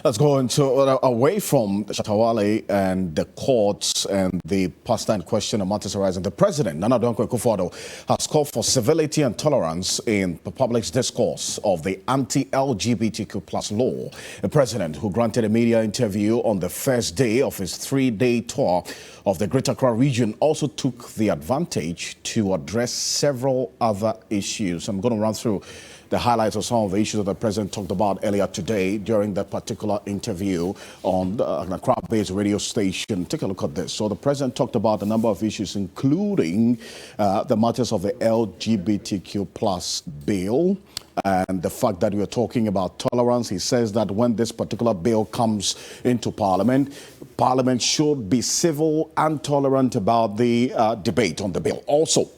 Let's go into away from Shatawale and the courts and the pastor in question and matters arising. The president, Nana Addo Akufo-Addo, has called for civility and tolerance in the public's discourse of the anti-LGBTQ plus law. The president, who granted a media interview on the first day of his 3-day tour of the Greater Accra region, also took the advantage to address several other issues. I'm going to run through the highlights of some of the issues that the president talked about earlier today during that particular interview on an Accra-based radio station. Take a look at this. So the president talked about a number of issues, including the matters of the LGBTQ plus bill and the fact that we are talking about tolerance. He says that when this particular bill comes into Parliament, Parliament should be civil and tolerant about the debate on the bill. Also,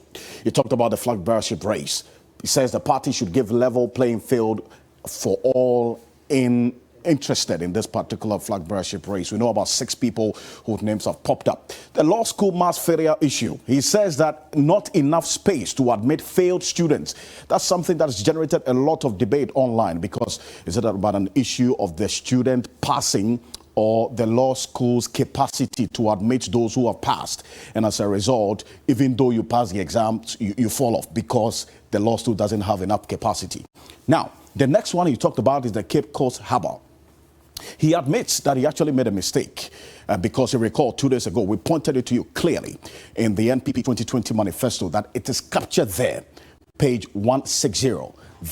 he talked about the flag bearership race. He says the party should give level playing field for all interested in this particular flag bearership race. We know about 6 people whose names have popped up. The law school mass failure issue. He says that not enough space to admit failed students. That's something that has generated a lot of debate online, because is it about an issue of the student passing or the law school's capacity to admit those who have passed? And as a result, even though you pass the exams, you fall off because the law school doesn't have enough capacity. Now, the next one he talked about is the Cape Coast Harbour. He admits that he actually made a mistake because he recalled 2 days ago, we pointed it to you clearly in the NPP 2020 manifesto that it is captured there, page 160,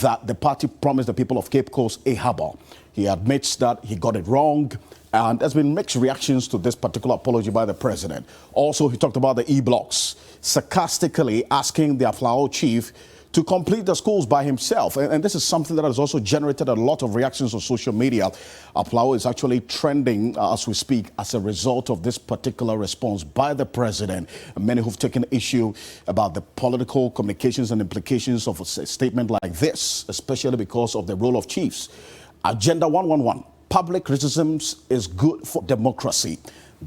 that the party promised the people of Cape Coast a harbour. He admits that he got it wrong, and there's been mixed reactions to this particular apology by the president. Also, he talked about the E-blocks, sarcastically asking the AFLAO chief to complete the schools by himself. And this is something that has also generated a lot of reactions on social media. AFLAO is actually trending as we speak as a result of this particular response by the president. Many who've taken issue about the political communications and implications of a statement like this, especially because of the role of chiefs. Agenda 111, public criticism is good for democracy.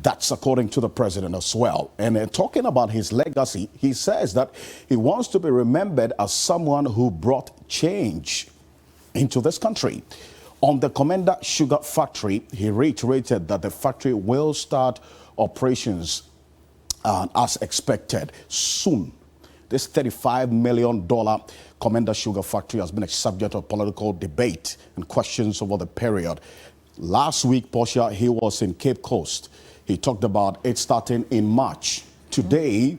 That's according to the president as well. And talking about his legacy, he says that he wants to be remembered as someone who brought change into this country. On the Commander Sugar Factory, he reiterated that the factory will start operations as expected soon. This $35 million Commander Sugar Factory has been a subject of political debate and questions over the period. Last week, Portia, he was in Cape Coast. He talked about it starting in March. Today,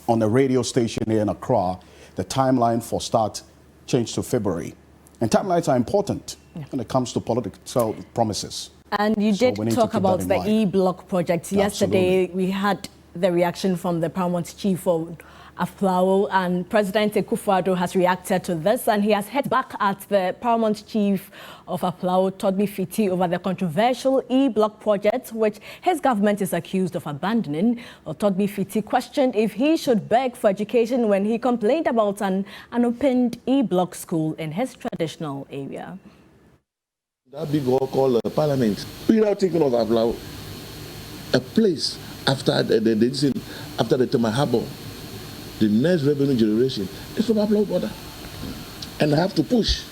on a radio station here in Accra, the timeline for start changed to February. And timelines are important when it comes to political promises. And you did talk about the E-block project. Yesterday, we had the reaction from the Paramount Chief of AFLAO, and President Akufo-Addo has reacted to this, and he has hit back at the Paramount Chief of AFLAO, Todmi Fiti, over the controversial E-block project, which his government is accused of abandoning. Todmi Fiti questioned if he should beg for education when he complained about an unopened E-block school in his traditional area. That big hall called Parliament, without thinking of AFLAO, a place after the Tema Harbour, the next revenue generation is from AFLAO border. And I have to push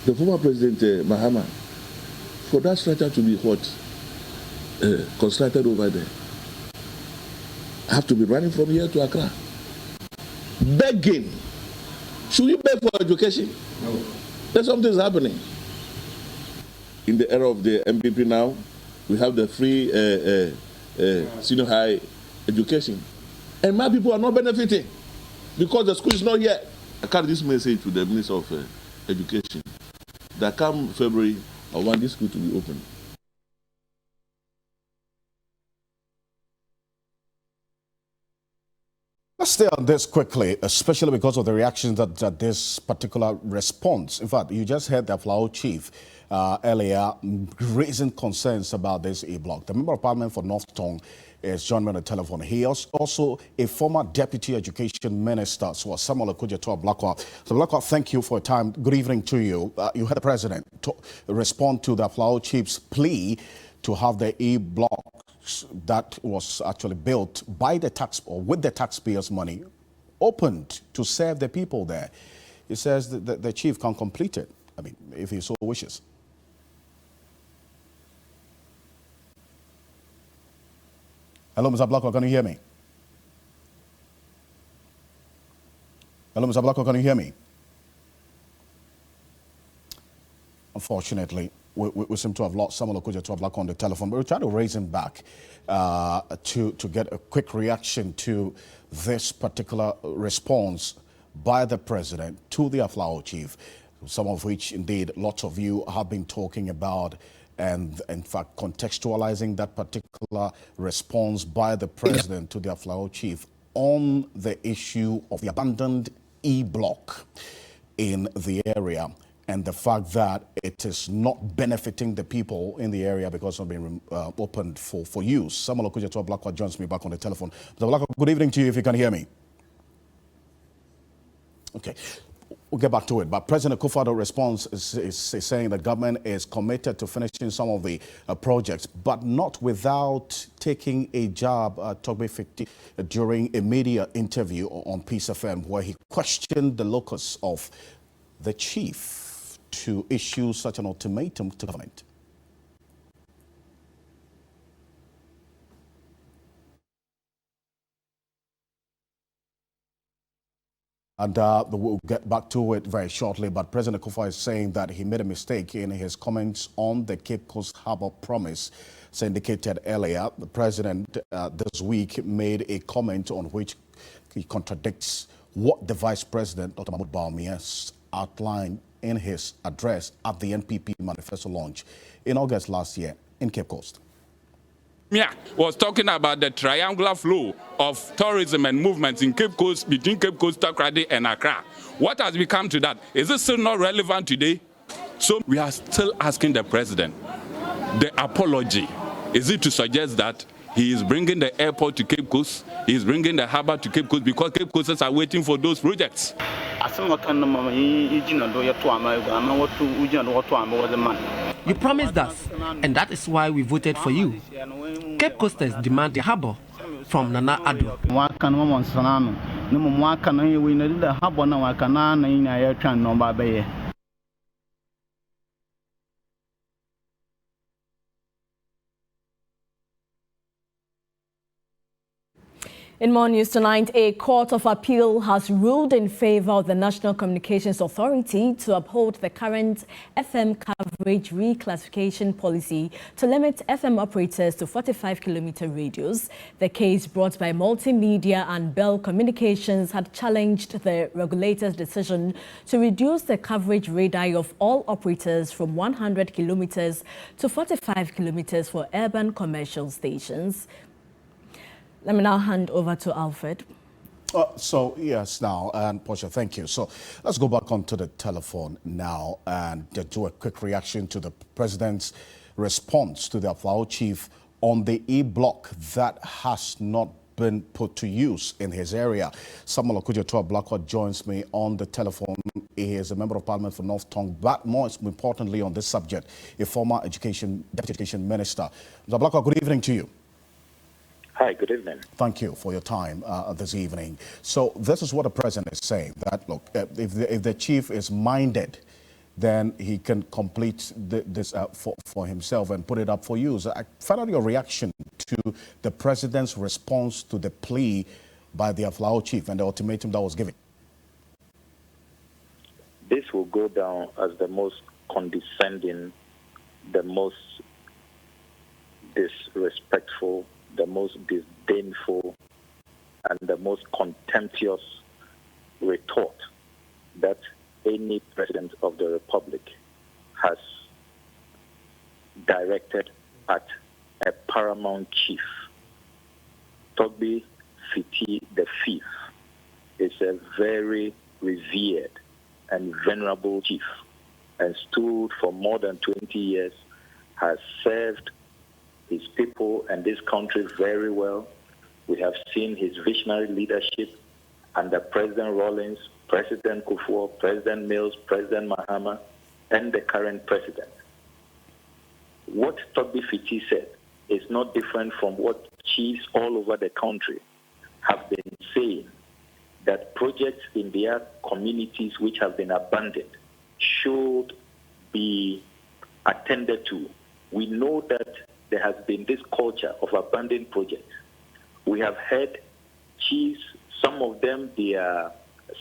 the former President Mahama for that structure to be constructed over there. I have to be running from here to Accra. Begging. Should you beg for education? No. There's something happening. In the era of the MPP now, we have the free senior high education. And my people are not benefiting because the school is not here. I carry this message to the Minister of Education that come February, I want this school to be open. Let's stay on this quickly, especially because of the reactions that this particular response. In fact, you just heard the AFLAO chief earlier raising concerns about this E-block. The Member of Parliament for North Tongue is joining me on the telephone. He is also a former Deputy Education Minister, so Samuel Blackwell. So Blackwell, thank you for your time. Good evening to you. You heard the President respond to the AFLAO chief's plea to have the E-blocks that was actually built by the with the taxpayers' money opened to serve the people there. He says that the chief can complete it, I mean, if he so wishes. Hello, Mr. Blackwell, can you hear me? Hello, Mr. Blackwell, can you hear me? Unfortunately, we seem to have lost Samuel Okuja to Black on the telephone, but we'll try to raise him back to get a quick reaction to this particular response by the president to the AFLAO chief, some of which indeed lots of you have been talking about, and in fact contextualizing that particular response by the president to the AFLAO chief on the issue of the abandoned E-block in the area, and the fact that it is not benefiting the people in the area because it's not being opened for use. Samuel Okuja Blackwell joins me back on the telephone. Mr. Blackwell, good evening to you if you can hear me. Okay, we'll get back to it. But President Akufo-Addo's response is saying that government is committed to finishing some of the projects, but not without taking a jab at Togbe Fiti during a media interview on Peace FM, where he questioned the locus of the chief to issue such an ultimatum to government. And we'll get back to it very shortly, but President Akufo is saying that he made a mistake in his comments on the Cape Coast Harbour promise. As indicated earlier, the president this week made a comment on which he contradicts what the vice president, Dr. Mahmoud Bawumia, outlined in his address at the NPP manifesto launch in August last year in Cape Coast. Yeah, was talking about the triangular flow of tourism and movements in Cape Coast, between Cape Coast, Takoradi, and Accra. What has become to that? Is it still not relevant today? So we are still asking the president, the apology, is it to suggest that he is bringing the airport to Cape Coast, he is bringing the harbour to Cape Coast because Cape Coasters are waiting for those projects? You promised us, and that is why we voted for you. Cape Coasters demand the harbour from Nana Addo. In more news tonight, a court of appeal has ruled in favor of the National Communications Authority to uphold the current FM coverage reclassification policy to limit FM operators to 45-kilometer radius. The case brought by Multimedia and Bell Communications had challenged the regulator's decision to reduce the coverage radii of all operators from 100 kilometers to 45 kilometers for urban commercial stations. Let me now hand over to Alfred. So, yes, now, and Portia, thank you. So, let's go back onto the telephone now and do a quick reaction to the president's response to the AFLAO chief on the E-block that has not been put to use in his area. Samuel Okuja Blackwell joins me on the telephone. He is a member of parliament for North Tongue, but more importantly on this subject, a former deputy education minister. Mr. Blackwell, good evening to you. Hi, good evening. Thank you for your time this evening. So this is what the president is saying, that, look, if the chief is minded, then he can complete this for himself and put it up for use. I found out your reaction to the president's response to the plea by the AFLAO chief and the ultimatum that was given. This will go down as the most condescending, the most disrespectful, the most disdainful, and the most contemptuous retort that any president of the Republic has directed at a paramount chief. Togbe Fiti the Fifth is a very revered and venerable chief and stood for more than 20 years, has served his people and this country very well. We have seen his visionary leadership under President Rawlings, President Kufuor, President Mills, President Mahama, and the current president. What Togbe Fiti said is not different from what chiefs all over the country have been saying, that projects in their communities which have been abandoned should be attended to. We know that there has been this culture of abandoned projects. We have had chiefs, some of them, their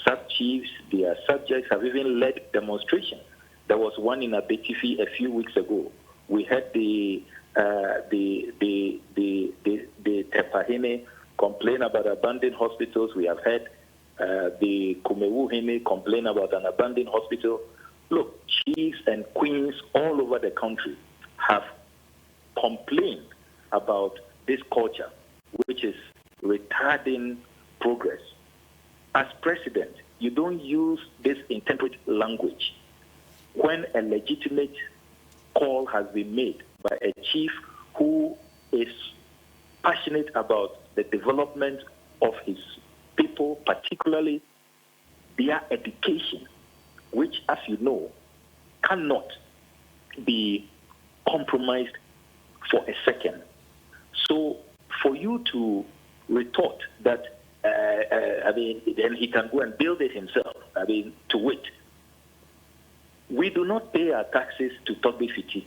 sub-chiefs, their subjects have even led demonstrations. There was one in Abetifi a few weeks ago. We had the Tepahene complain about abandoned hospitals. We have had the Kumewuhene complain about an abandoned hospital. Look, chiefs and queens all over the country have complained about this culture, which is retarding progress. As president, you don't use this intemperate language when a legitimate call has been made by a chief who is passionate about the development of his people, particularly their education, which, as you know, cannot be compromised for a second. So for you to retort that, then he can go and build it himself, to wit. We do not pay our taxes to Togbe Fiti.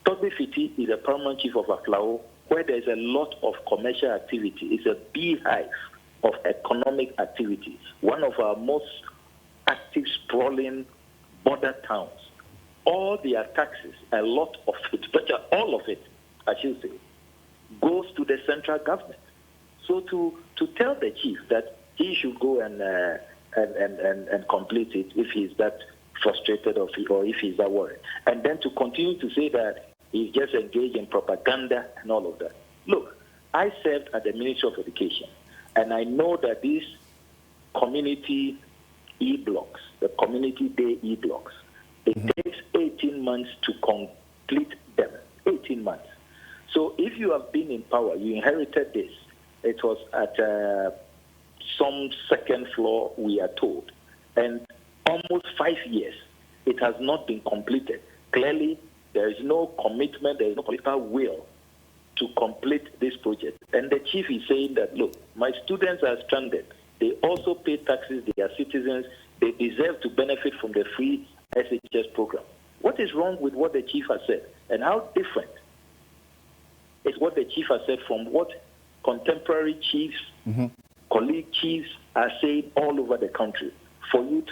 Togbe Fiti is a paramount chief of AFLAO, where there's a lot of commercial activity. It's a beehive of economic activity. One of our most active, sprawling border towns. All their taxes, a lot of it, but all of it, I should say, goes to the central government. So to tell the chief that he should go and complete it if he's that frustrated or if he's that worried, and then to continue to say that he's just engaged in propaganda and all of that. Look, I served at the Ministry of Education, and I know that these community e-blocks, the community day e-blocks, it takes 18 months to complete them. 18 months. So if you have been in power, you inherited this. It was at some second floor, we are told. And almost 5 years, it has not been completed. Clearly, there is no commitment, there is no political will to complete this project. And the chief is saying that, look, my students are stranded. They also pay taxes, they are citizens, they deserve to benefit from the free SHS program. What is wrong with what the chief has said? And how different is what the chief has said from what contemporary chiefs, colleague chiefs are saying all over the country? For you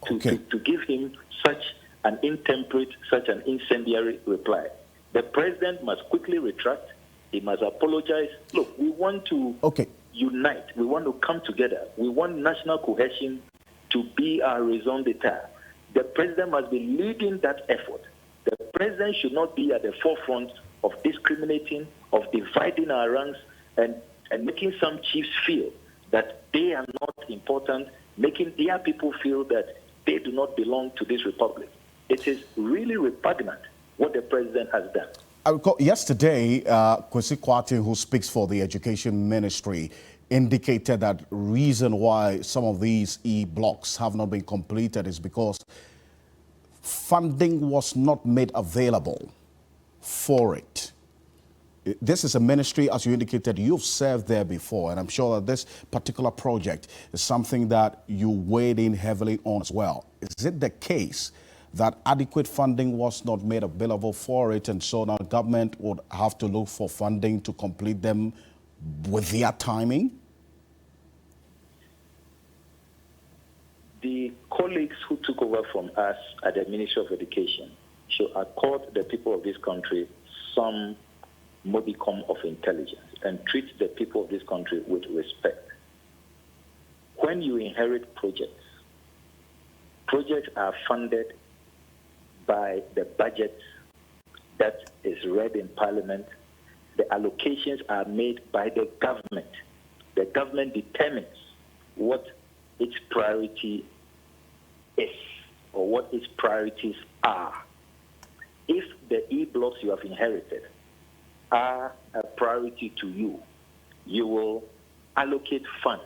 to give him such an intemperate, such an incendiary reply. The president must quickly retract. He must apologize. Look, we want to unite. We want to come together. We want national cohesion to be our raison d'etre. The president must be leading that effort. The president should not be at the forefront of discriminating, of dividing our ranks, and making some chiefs feel that they are not important, making their people feel that they do not belong to this republic. It is really repugnant what the president has done. I recall yesterday, Kwesi Kwarteng, who speaks for the Education Ministry, indicated that reason why some of these e-blocks have not been completed is because funding was not made available for it. This is a ministry, as you indicated, you've served there before, and I'm sure that this particular project is something that you weighed in heavily on as well. Is it the case that adequate funding was not made available for it, and so now government would have to look for funding to complete them with their timing? The colleagues who took over from us at the Ministry of Education should accord the people of this country some modicum of intelligence and treat the people of this country with respect. When you inherit projects are funded by the budget that is read in Parliament. The allocations are made by the government. The government determines what its priority is or what its priorities are. If the e-blocks you have inherited are a priority to you, you will allocate funds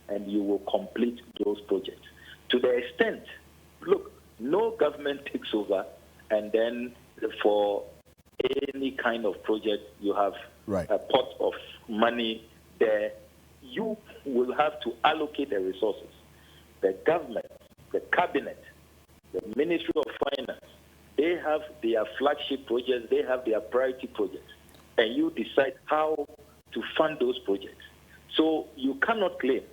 and you will complete those projects. To the extent, look, no government takes over and then for any kind of project you have a pot of money there. You will have to allocate the resources. The government, the cabinet, the Ministry of Finance, they have their flagship projects, they have their priority projects. And you decide how to fund those projects. So you cannot claim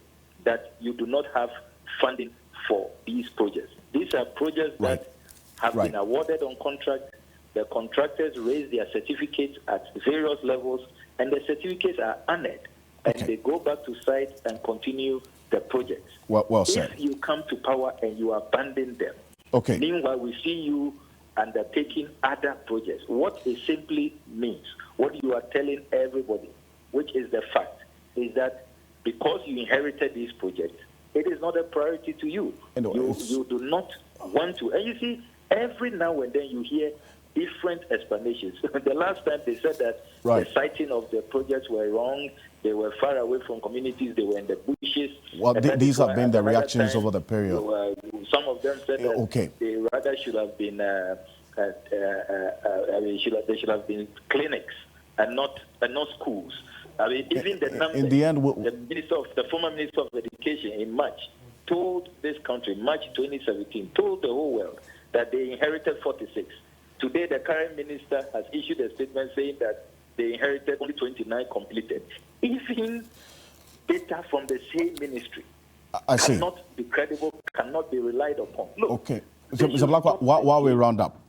that you do not have funding for these projects. These are projects that have been awarded on contract. The contractors raise their certificates at various levels, and the certificates are honored, and they go back to site and continue the projects. Well said. If you come to power and you abandon them, meanwhile we see you undertaking other projects, what it simply means, what you are telling everybody, which is the fact, is that because you inherited these projects, it is not a priority to you. You do not want to. And you see, every now and then you hear different explanations. The last time they said that the siting of the projects were wrong, they were far away from communities, they were in the bushes. Well, these have been the reactions over the period. Some of them said that they rather should have been, they should have been clinics and not schools. I mean, even the numbers, in the end, the former Minister of Education in March told this country, March 2017, told the whole world that they inherited 46. Today, the current minister has issued a statement saying that they inherited only 29 completed. Even data from the same ministry cannot be credible, cannot be relied upon. Look, so, Mr. Black, while we round up,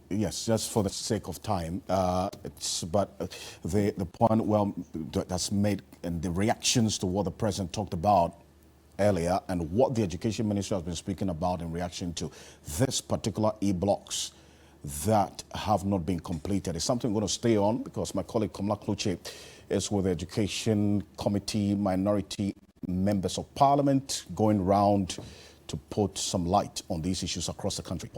yes, just for the sake of time, but the point that's made and the reactions to what the president talked about earlier and what the education minister has been speaking about in reaction to this particular e-blocks that have not been completed is something we're going to stay on, because my colleague Komla Kluche is with the Education Committee minority members of Parliament going round to put some light on these issues across the country.